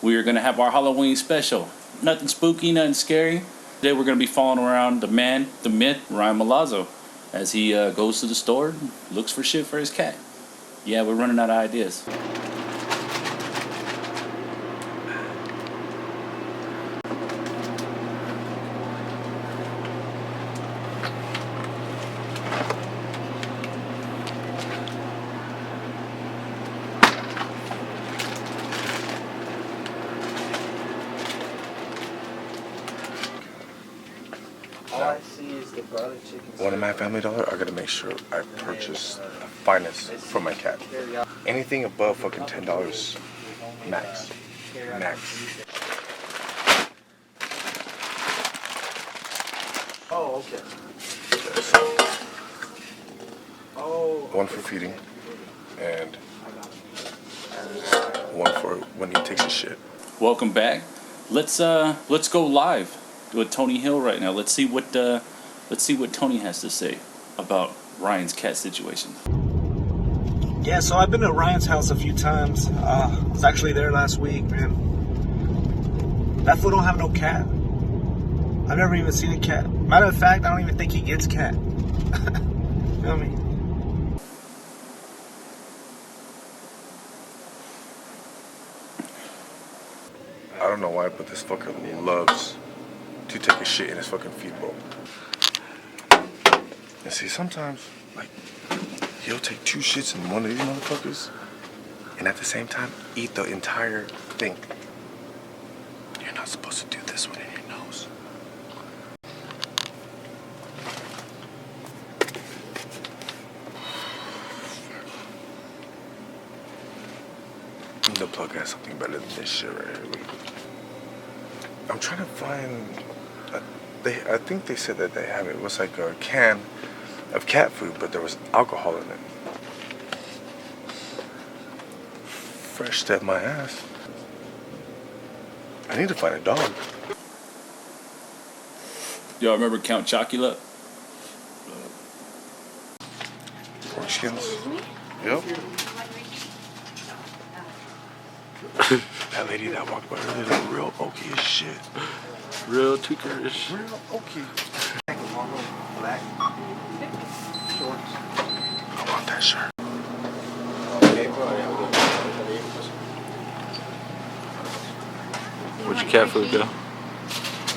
We are going to have our Halloween special. Nothing spooky, nothing scary. Today we're going to be following around the man, the myth, Ryan Milazzo, as he goes to the store and looks for shit for his cat. Yeah, we're running out of ideas. All I see is the garlic chicken. One of my Family Dollar, I gotta make sure I purchase the finest for my cat. Anything above fucking $10 max. Max. Oh, okay. Oh. One for feeding and one for when he takes a shit. Welcome back. Let's go live with Tony Hill right now. Let's see what Tony has to say about Ryan's cat situation. Yeah, so I've been to Ryan's house a few times. I was actually there last week, man. That fool don't have no cat. I've never even seen a cat. Matter of fact, I don't even think he gets cat. Feel me? I don't know why, but this fucker loves to take a shit in his fucking feed bowl. And see, sometimes, like, he'll take 2 shits in one of these motherfuckers and at the same time eat the entire thing. You're not supposed to do this one in your nose. The plug has something better than this shit right here. Look. I'm trying to find. I think they said that they have it. It was like a can of cat food, but there was alcohol in it. Fresh step my ass. I need to find a dog. Y'all remember Count Chocula? Pork skins. Yep. That lady that walked by earlier looked real oaky as shit. Real tweakerish. Real oaky. Black shorts. I want that shirt. What's your cat food, though?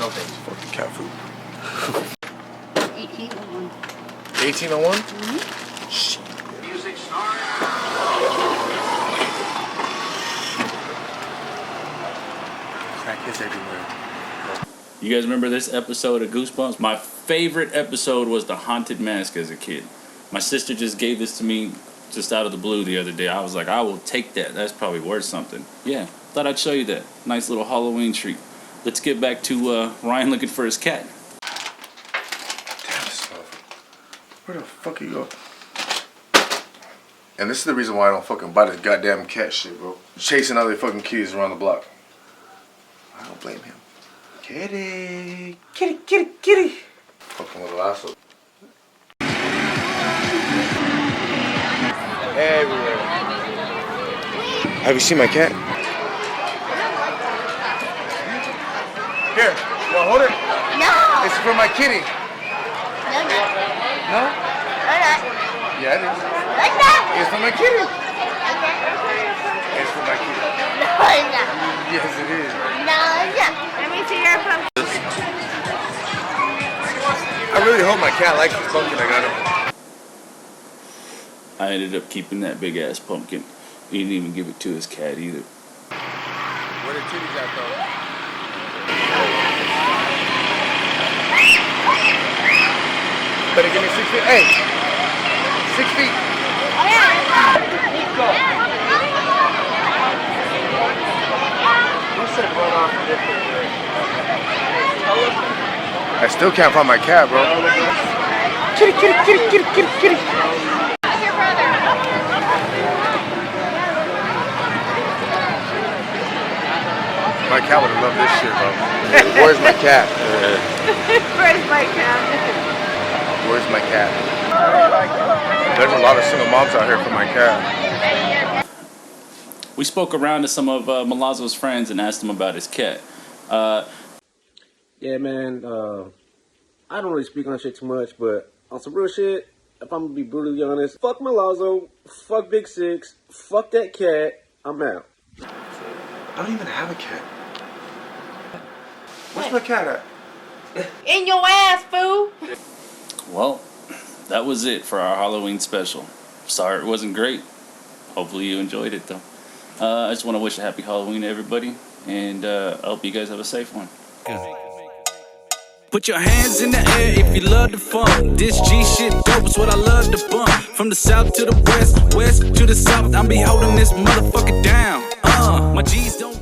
No thanks. Fuck the cat food. 1801. 1801? Mm-hmm. Shit. Music star. Crackheads everywhere. You guys remember this episode of Goosebumps? My favorite episode was the haunted mask as a kid. My sister just gave this to me just out of the blue the other day. I was like, I will take that. That's probably worth something. Yeah, thought I'd show you that. Nice little Halloween treat. Let's get back to Ryan looking for his cat. Damn, this motherfucker. Where the fuck you go? And this is the reason why I don't fucking buy this goddamn cat shit, bro. Chasing other fucking kitties around the block. I don't blame him. Kitty. Kitty, kitty, kitty. Fucking little asshole. Everywhere. Have you seen my cat? Here, you wanna hold it? No! It's for my kitty. No, no. No? No, no. Yeah, it is. No, no. It's for my kitty. Okay. It's for my kitty. No, no. Yes, it is. No, no. Let me see your pumpkin. I really hope my cat likes this pumpkin I got him. I ended up keeping that big ass pumpkin. He didn't even give it to his cat either. Where the titties at though? Better give me 6 feet. Hey! 6 feet. Oh, yeah. Who said run off and dip it? I still can't find my cat, bro. Kitty, kitty, kitty, kitty, kitty, kitty. Your brother. My cat would have loved this shit, bro. Where's my cat? Where's my cat? Where's my cat? There's a lot of single moms out here for my cat. we spoke around to some of Malazzo's friends and asked him about his cat. Yeah, man, I don't really speak on shit too much, but on some real shit, if I'm gonna be brutally honest, fuck Malazzo, fuck Big Six, fuck that cat, I'm out. I don't even have a cat. Where's my cat at? In your ass, fool. Well, that was it for our Halloween special. Sorry it wasn't great. Hopefully you enjoyed it though. I just want to wish a happy Halloween to everybody, and I hope you guys have a safe one. Put your hands in the air if you love the fun. This G shit dope is what I love to bump. From the south to the west, west to the south, I'm be holding this motherfucker down. My G's don't